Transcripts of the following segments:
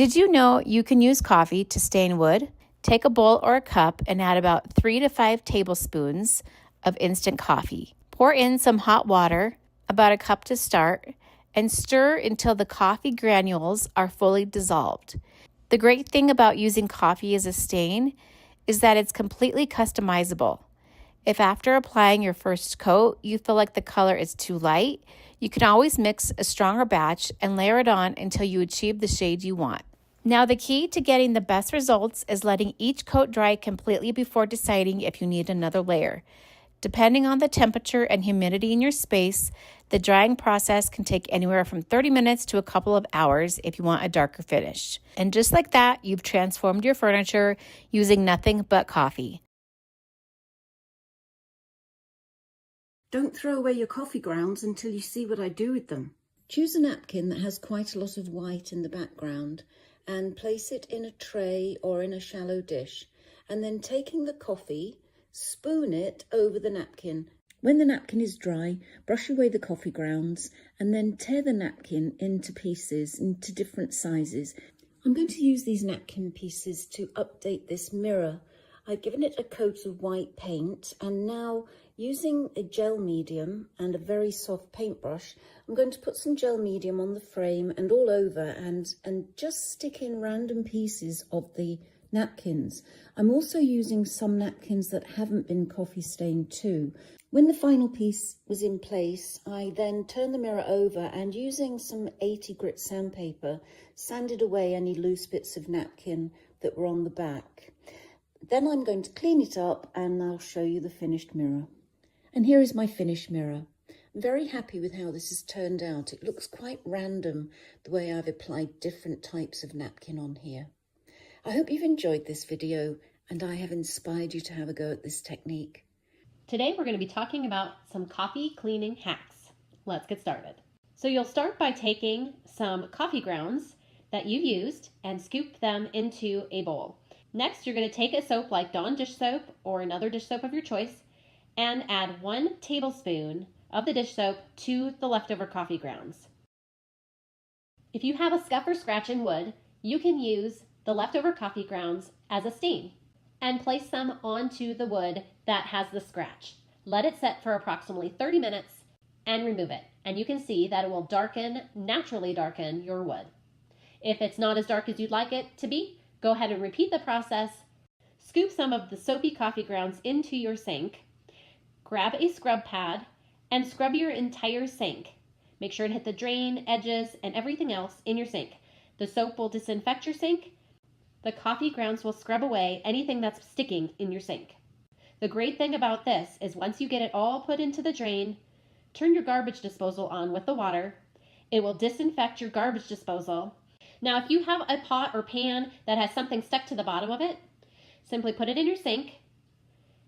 Did you know you can use coffee to stain wood? Take a bowl or a cup and add about 3 to 5 tablespoons of instant coffee. Pour in some hot water, about a cup to start, and stir until the coffee granules are fully dissolved. The great thing about using coffee as a stain is that it's completely customizable. If after applying your first coat you feel like the color is too light, you can always mix a stronger batch and layer it on until you achieve the shade you want. Now, the key to getting the best results is letting each coat dry completely before deciding if you need another layer. Depending on the temperature and humidity in your space, the drying process can take anywhere from 30 minutes to a couple of hours if you want a darker finish. And just like that, you've transformed your furniture using nothing but coffee. Don't throw away your coffee grounds until you see what I do with them. Choose a napkin that has quite a lot of white in the background and place it in a tray or in a shallow dish, and then taking the coffee, spoon it over the napkin. When the napkin is dry, brush away the coffee grounds and then tear the napkin into pieces, into different sizes. I'm going to use these napkin pieces to update this mirror. I've given it a coat of white paint, and now using a gel medium and a very soft paintbrush, I'm going to put some gel medium on the frame and all over and just stick in random pieces of the napkins. I'm also using some napkins that haven't been coffee stained too. When the final piece was in place, I then turned the mirror over and using some 80 grit sandpaper, sanded away any loose bits of napkin that were on the back. Then I'm going to clean it up and I'll show you the finished mirror. And here is my finished mirror. I'm very happy with how this has turned out. It looks quite random the way I've applied different types of napkin on here. I hope you've enjoyed this video and I have inspired you to have a go at this technique. Today we're going to be talking about some coffee cleaning hacks. Let's get started. So you'll start by taking some coffee grounds that you've used and scoop them into a bowl. Next, you're going to take a soap like Dawn dish soap or another dish soap of your choice and add 1 tablespoon of the dish soap to the leftover coffee grounds. If you have a scuff or scratch in wood, you can use the leftover coffee grounds as a stain and place them onto the wood that has the scratch. Let it set for approximately 30 minutes and remove it. And you can see that it will naturally darken your wood. If it's not as dark as you'd like it to be, go ahead and repeat the process. Scoop some of the soapy coffee grounds into your sink. Grab a scrub pad and scrub your entire sink. Make sure to hit the drain, edges, and everything else in your sink. The soap will disinfect your sink. The coffee grounds will scrub away anything that's sticking in your sink. The great thing about this is once you get it all put into the drain, turn your garbage disposal on with the water. It will disinfect your garbage disposal. Now, if you have a pot or pan that has something stuck to the bottom of it, simply put it in your sink,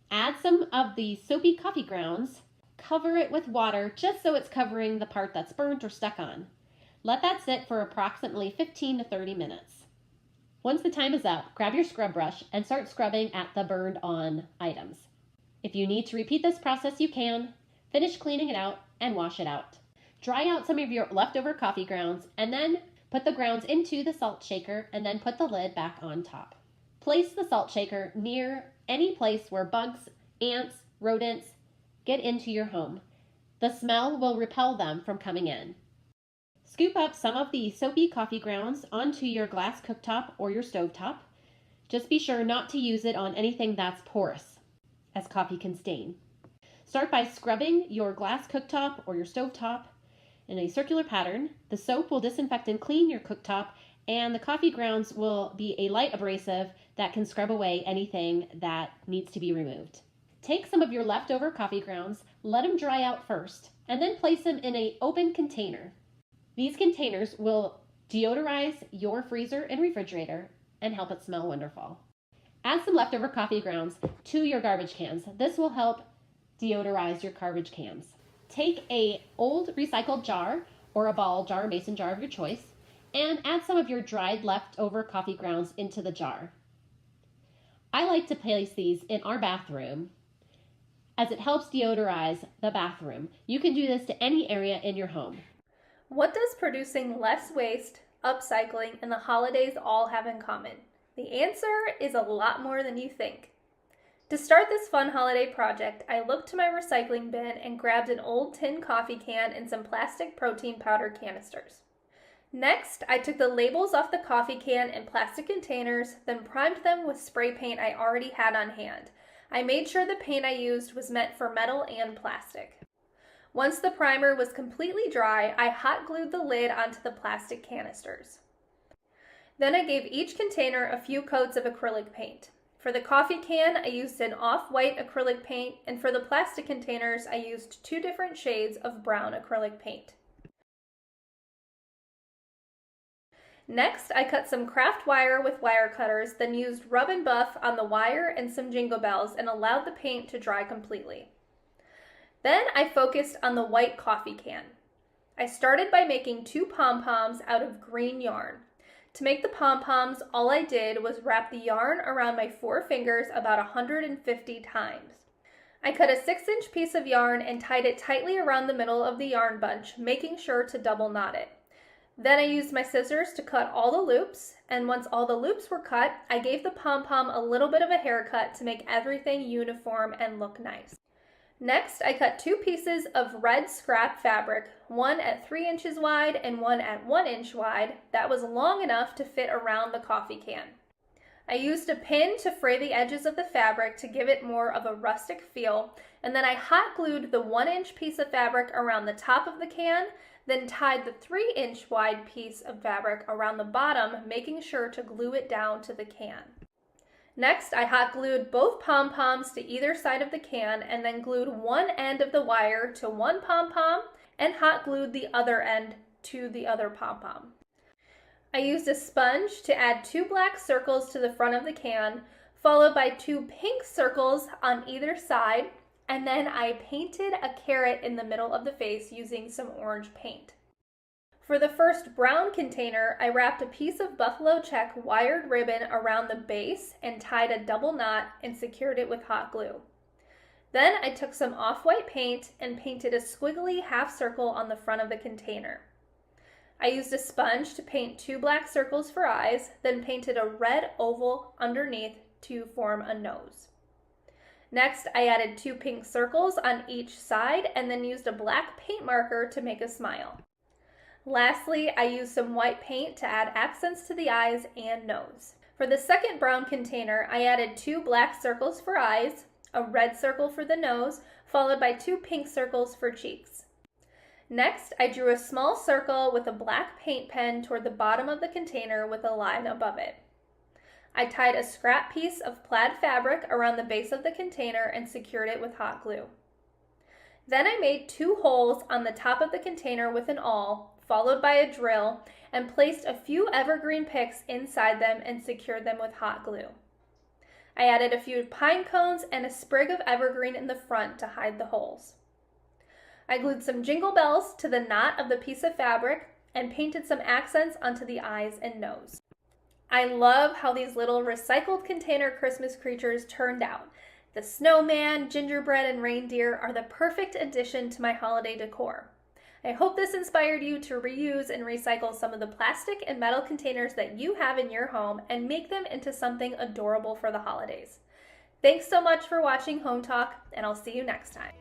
add some of the soapy coffee grounds, cover it with water just so it's covering the part that's burnt or stuck on. Let that sit for approximately 15 to 30 minutes. Once the time is up, grab your scrub brush and start scrubbing at the burned on items. If you need to repeat this process, you can. Finish cleaning it out and wash it out. Dry out some of your leftover coffee grounds and then put the grounds into the salt shaker and then put the lid back on top. Place the salt shaker near any place where bugs, ants, rodents get into your home. The smell will repel them from coming in. Scoop up some of the soapy coffee grounds onto your glass cooktop or your stovetop. Just be sure not to use it on anything that's porous, as coffee can stain. Start by scrubbing your glass cooktop or your stovetop in a circular pattern. The soap will disinfect and clean your cooktop, and the coffee grounds will be a light abrasive that can scrub away anything that needs to be removed. Take some of your leftover coffee grounds, let them dry out first, and then place them in an open container. These containers will deodorize your freezer and refrigerator and help it smell wonderful. Add some leftover coffee grounds to your garbage cans. This will help deodorize your garbage cans. Take an old recycled jar or a ball jar, mason jar of your choice, and add some of your dried leftover coffee grounds into the jar. I like to place these in our bathroom as it helps deodorize the bathroom. You can do this to any area in your home. What does producing less waste, upcycling, and the holidays all have in common? The answer is a lot more than you think. To start this fun holiday project, I looked to my recycling bin and grabbed an old tin coffee can and some plastic protein powder canisters. Next, I took the labels off the coffee can and plastic containers, then primed them with spray paint I already had on hand. I made sure the paint I used was meant for metal and plastic. Once the primer was completely dry, I hot glued the lid onto the plastic canisters. Then I gave each container a few coats of acrylic paint. For the coffee can, I used an off-white acrylic paint, and for the plastic containers, I used 2 different shades of brown acrylic paint. Next, I cut some craft wire with wire cutters, then used rub and buff on the wire and some jingle bells and allowed the paint to dry completely. Then I focused on the white coffee can. I started by making 2 pom-poms out of green yarn. To make the pom-poms, all I did was wrap the yarn around my 4 fingers about 150 times. I cut a 6-inch piece of yarn and tied it tightly around the middle of the yarn bunch, making sure to double knot it. Then I used my scissors to cut all the loops, and once all the loops were cut, I gave the pom-pom a little bit of a haircut to make everything uniform and look nice. Next, I cut 2 pieces of red scrap fabric, one at 3 inches wide and one at 1 inch wide, that was long enough to fit around the coffee can. I used a pin to fray the edges of the fabric to give it more of a rustic feel, and then I hot glued the 1-inch piece of fabric around the top of the can, then tied the 3-inch wide piece of fabric around the bottom, making sure to glue it down to the can. Next, I hot glued both pom-poms to either side of the can and then glued one end of the wire to one pom-pom and hot glued the other end to the other pom-pom. I used a sponge to add 2 black circles to the front of the can, followed by 2 pink circles on either side, and then I painted a carrot in the middle of the face using some orange paint. For the first brown container, I wrapped a piece of buffalo check wired ribbon around the base and tied a double knot and secured it with hot glue. Then I took some off-white paint and painted a squiggly half circle on the front of the container. I used a sponge to paint 2 black circles for eyes, then painted a red oval underneath to form a nose. Next, I added 2 pink circles on each side and then used a black paint marker to make a smile. Lastly, I used some white paint to add accents to the eyes and nose. For the second brown container, I added 2 black circles for eyes, a red circle for the nose, followed by 2 pink circles for cheeks. Next, I drew a small circle with a black paint pen toward the bottom of the container with a line above it. I tied a scrap piece of plaid fabric around the base of the container and secured it with hot glue. Then I made 2 holes on the top of the container with an awl, followed by a drill, and placed a few evergreen picks inside them and secured them with hot glue. I added a few pine cones and a sprig of evergreen in the front to hide the holes. I glued some jingle bells to the knot of the piece of fabric and painted some accents onto the eyes and nose. I love how these little recycled container Christmas creatures turned out. The snowman, gingerbread, and reindeer are the perfect addition to my holiday decor. I hope this inspired you to reuse and recycle some of the plastic and metal containers that you have in your home and make them into something adorable for the holidays. Thanks so much for watching Home Talk, and I'll see you next time.